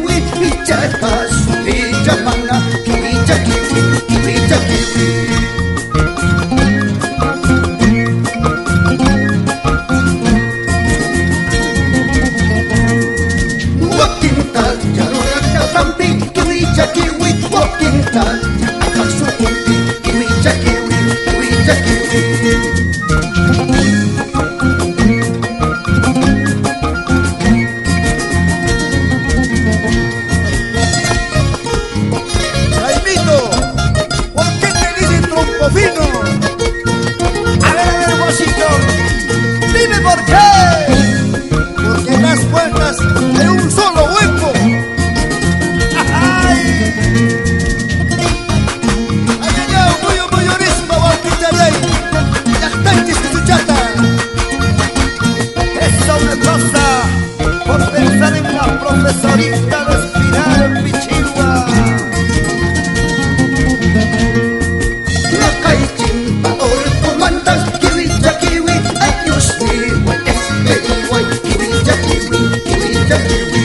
kiwi, ichakasu, ichamana, kiwicha kiwi, kiwicha kiwi. Wakintal, yaroraka tampi, kiwicha kiwi, wakintal, akasu kumpi, kiwicha kiwi, kiwicha kiwi. Fino. A ver, Washington, dime por qué. Porque las puertas de un solo hueco. ¡Ay! ¡Ay, muy horísimo, Walquitarey! ¡Yactanchis que su chata! Es una cosa por pensar en la profesorita de Espiral Pichigua. Kiwicha kiwi, ayus kiwi, kiwicha kiwi, kiwicha kiwi.